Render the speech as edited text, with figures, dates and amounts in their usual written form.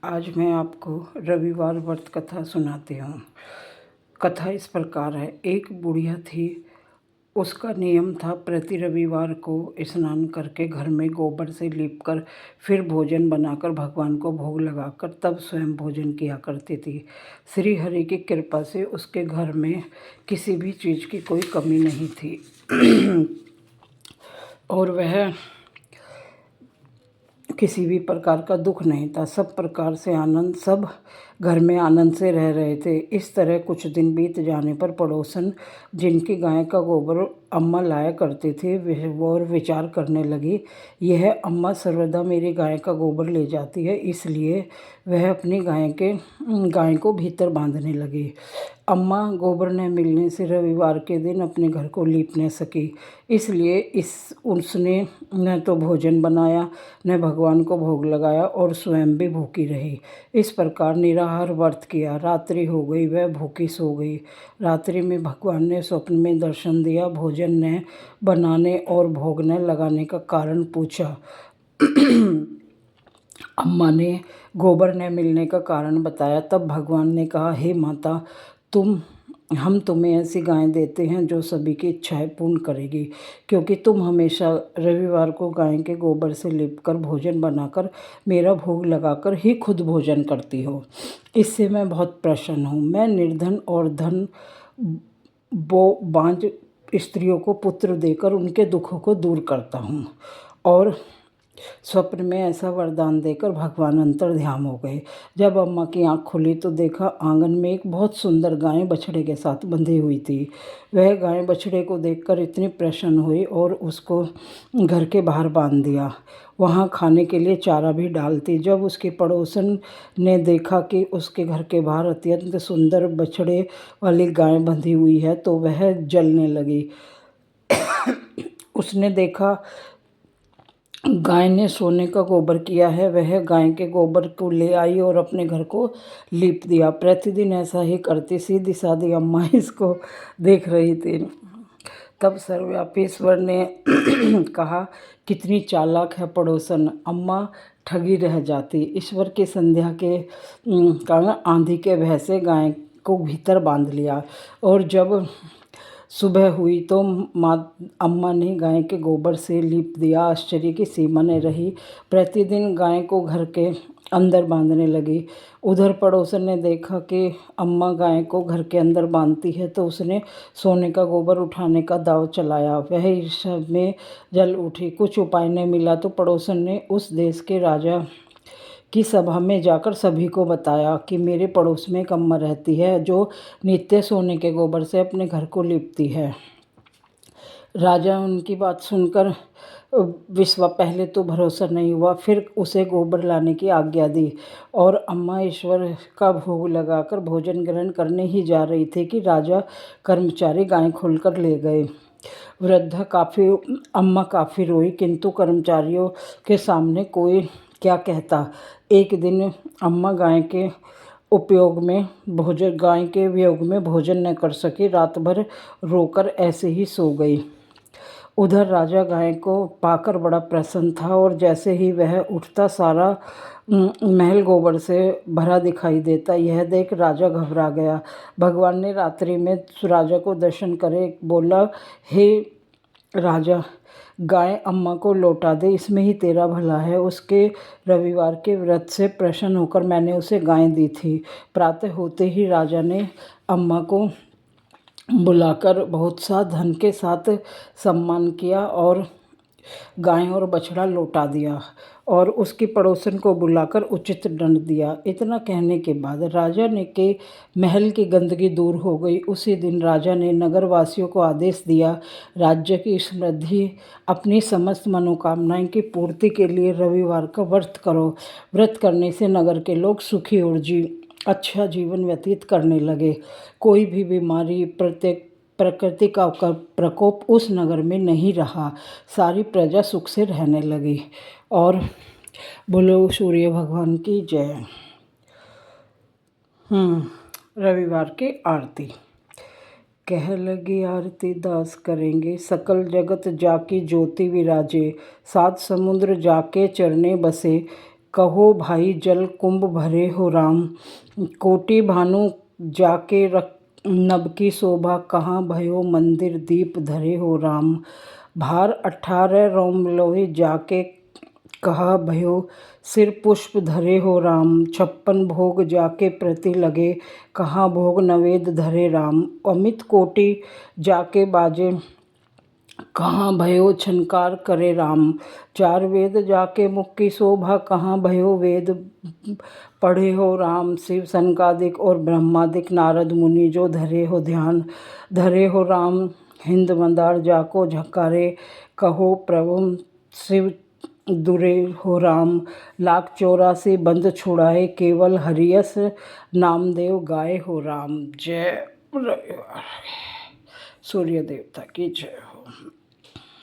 आज मैं आपको रविवार व्रत कथा सुनाती हूँ। कथा इस प्रकार है। एक बुढ़िया थी। उसका नियम था प्रति रविवार को स्नान करके घर में गोबर से लीपकर फिर भोजन बनाकर भगवान को भोग लगाकर तब स्वयं भोजन किया करती थी। श्री हरि की कृपा से उसके घर में किसी भी चीज़ की कोई कमी नहीं थी और वह किसी भी प्रकार का दुख नहीं था। सब प्रकार से आनंद, सब घर में आनंद से रह रहे थे। इस तरह कुछ दिन बीत जाने पर पड़ोसन जिनकी गाय का गोबर अम्मा लाया करती थी वह और विचार करने लगी, यह अम्मा सर्वदा मेरी गाय का गोबर ले जाती है, इसलिए वह अपनी गाय को भीतर बांधने लगी। अम्मा गोबर न मिलने से रविवार के दिन अपने घर को लीप न सकी, इसलिए उसने न तो भोजन बनाया न भगवान को भोग लगाया और स्वयं भी भूखी रही। इस प्रकार निराहार व्रत किया। रात्रि हो गई, वह भूखी सो गई। रात्रि में भगवान ने स्वप्न में दर्शन दिया। भोजन न बनाने और भोग न लगाने का कारण पूछा। अम्मा ने गोबर न मिलने का कारण बताया। तब भगवान ने कहा, हे माता, हम तुम्हें ऐसी गाय देते हैं जो सभी की इच्छाएं पूर्ण करेगी, क्योंकि तुम हमेशा रविवार को गाय के गोबर से लिपकर भोजन बनाकर मेरा भोग लगाकर ही खुद भोजन करती हो। इससे मैं बहुत प्रसन्न हूँ। मैं निर्धन और धन बांझ स्त्रियों को पुत्र देकर उनके दुखों को दूर करता हूँ। और स्वप्न में ऐसा वरदान देकर भगवान अंतर्ध्यान हो गए। जब अम्मा की आंख खुली तो देखा आंगन में एक बहुत सुंदर गाय बछड़े के साथ बंधी हुई थी। वह गाय बछड़े को देखकर इतनी प्रसन्न हुई और उसको घर के बाहर बांध दिया। वहाँ खाने के लिए चारा भी डालती। जब उसके पड़ोसन ने देखा कि उसके घर के बाहर अत्यंत सुंदर बछड़े वाली गाय बंधी हुई है तो वह जलने लगी। उसने देखा गाय ने सोने का गोबर किया है। वह गाय के गोबर को ले आई और अपने घर को लीप दिया। प्रतिदिन ऐसा ही करती। सीधी सादी अम्मा इसको देख रही थी। तब सर्वव्यापी ईश्वर ने कहा, कितनी चालाक है पड़ोसन। अम्मा ठगी रह जाती। ईश्वर की संध्या के कारण आंधी के भय से गाय को भीतर बांध लिया और जब सुबह हुई तो अम्मा ने गाय के गोबर से लीप दिया। आश्चर्य की सीमा न रही। प्रतिदिन गाय को घर के अंदर बांधने लगी। उधर पड़ोसन ने देखा कि अम्मा गाय को घर के अंदर बांधती है तो उसने सोने का गोबर उठाने का दांव चलाया। वह ईर्ष्या में जल उठी। कुछ उपाय न मिला तो पड़ोसन ने उस देश के राजा की सभा में जाकर सभी को बताया कि मेरे पड़ोस में एक अम्मा रहती है जो नित्य सोने के गोबर से अपने घर को लीपती है। राजा उनकी बात सुनकर पहले तो भरोसा नहीं हुआ, फिर उसे गोबर लाने की आज्ञा दी और अम्मा ईश्वर का भोग लगाकर भोजन ग्रहण करने ही जा रही थी कि राजा कर्मचारी गाय खोलकर ले गए। अम्मा काफ़ी रोई, किंतु कर्मचारियों के सामने कोई क्या कहता। एक दिन अम्मा गाय के वियोग में भोजन न कर सकी। रात भर रोकर ऐसे ही सो गई। उधर राजा गाय को पाकर बड़ा प्रसन्न था और जैसे ही वह उठता सारा महल गोबर से भरा दिखाई देता। यह देख राजा घबरा गया। भगवान ने रात्रि में राजा को दर्शन करे बोला, हे राजा, गाय अम्मा को लौटा दे, इसमें ही तेरा भला है। उसके रविवार के व्रत से प्रसन्न होकर मैंने उसे गाय दी थी। प्रातः होते ही राजा ने अम्मा को बुलाकर बहुत सा धन के साथ सम्मान किया और गाय और बछड़ा लौटा दिया और उसकी पड़ोसन को बुलाकर उचित दंड दिया। इतना कहने के बाद राजा ने के महल की गंदगी दूर हो गई। उसी दिन राजा ने नगरवासियों को आदेश दिया, राज्य की समृद्धि, अपनी समस्त मनोकामनाएं की पूर्ति के लिए रविवार का व्रत करो। व्रत करने से नगर के लोग सुखी और अच्छा जीवन व्यतीत करने लगे। कोई भी बीमारी, प्रकृति का प्रकोप उस नगर में नहीं रहा। सारी प्रजा सुख से रहने लगी। और बोलो सूर्य भगवान की जय। रविवार की आरती। कह लगी आरती दास करेंगे, सकल जगत जाकी ज्योति विराजे, सात समुद्र जाके चरने बसे, कहो भाई जल कुंभ भरे हो राम। कोटि भानु जाके रख नभ की शोभा, कहाँ भयो मंदिर दीप धरे हो राम। भार 18 रोम लोहे जाके, कहा भयो सिर पुष्प धरे हो राम। 56 भोग जाके प्रति लगे, कहाँ भोग नवेद धरे राम। अमित कोटि जाके बाजे, कहाँ भयो छनकार करे राम। 4 वेद जाके मुख की शोभा, कहाँ भयो वेद पढ़े हो राम। शिव सनकादिक और ब्रह्मादिक नारद मुनि जो धरे हो ध्यान धरे हो राम। हिंद मंदार जाको झकारे, कहो प्रभु शिव दुरे हो राम। 1,84 बंद छुड़ाए, केवल हरियस नामदेव गाए हो राम। जय रविवार सूर्य देवता की जय हो।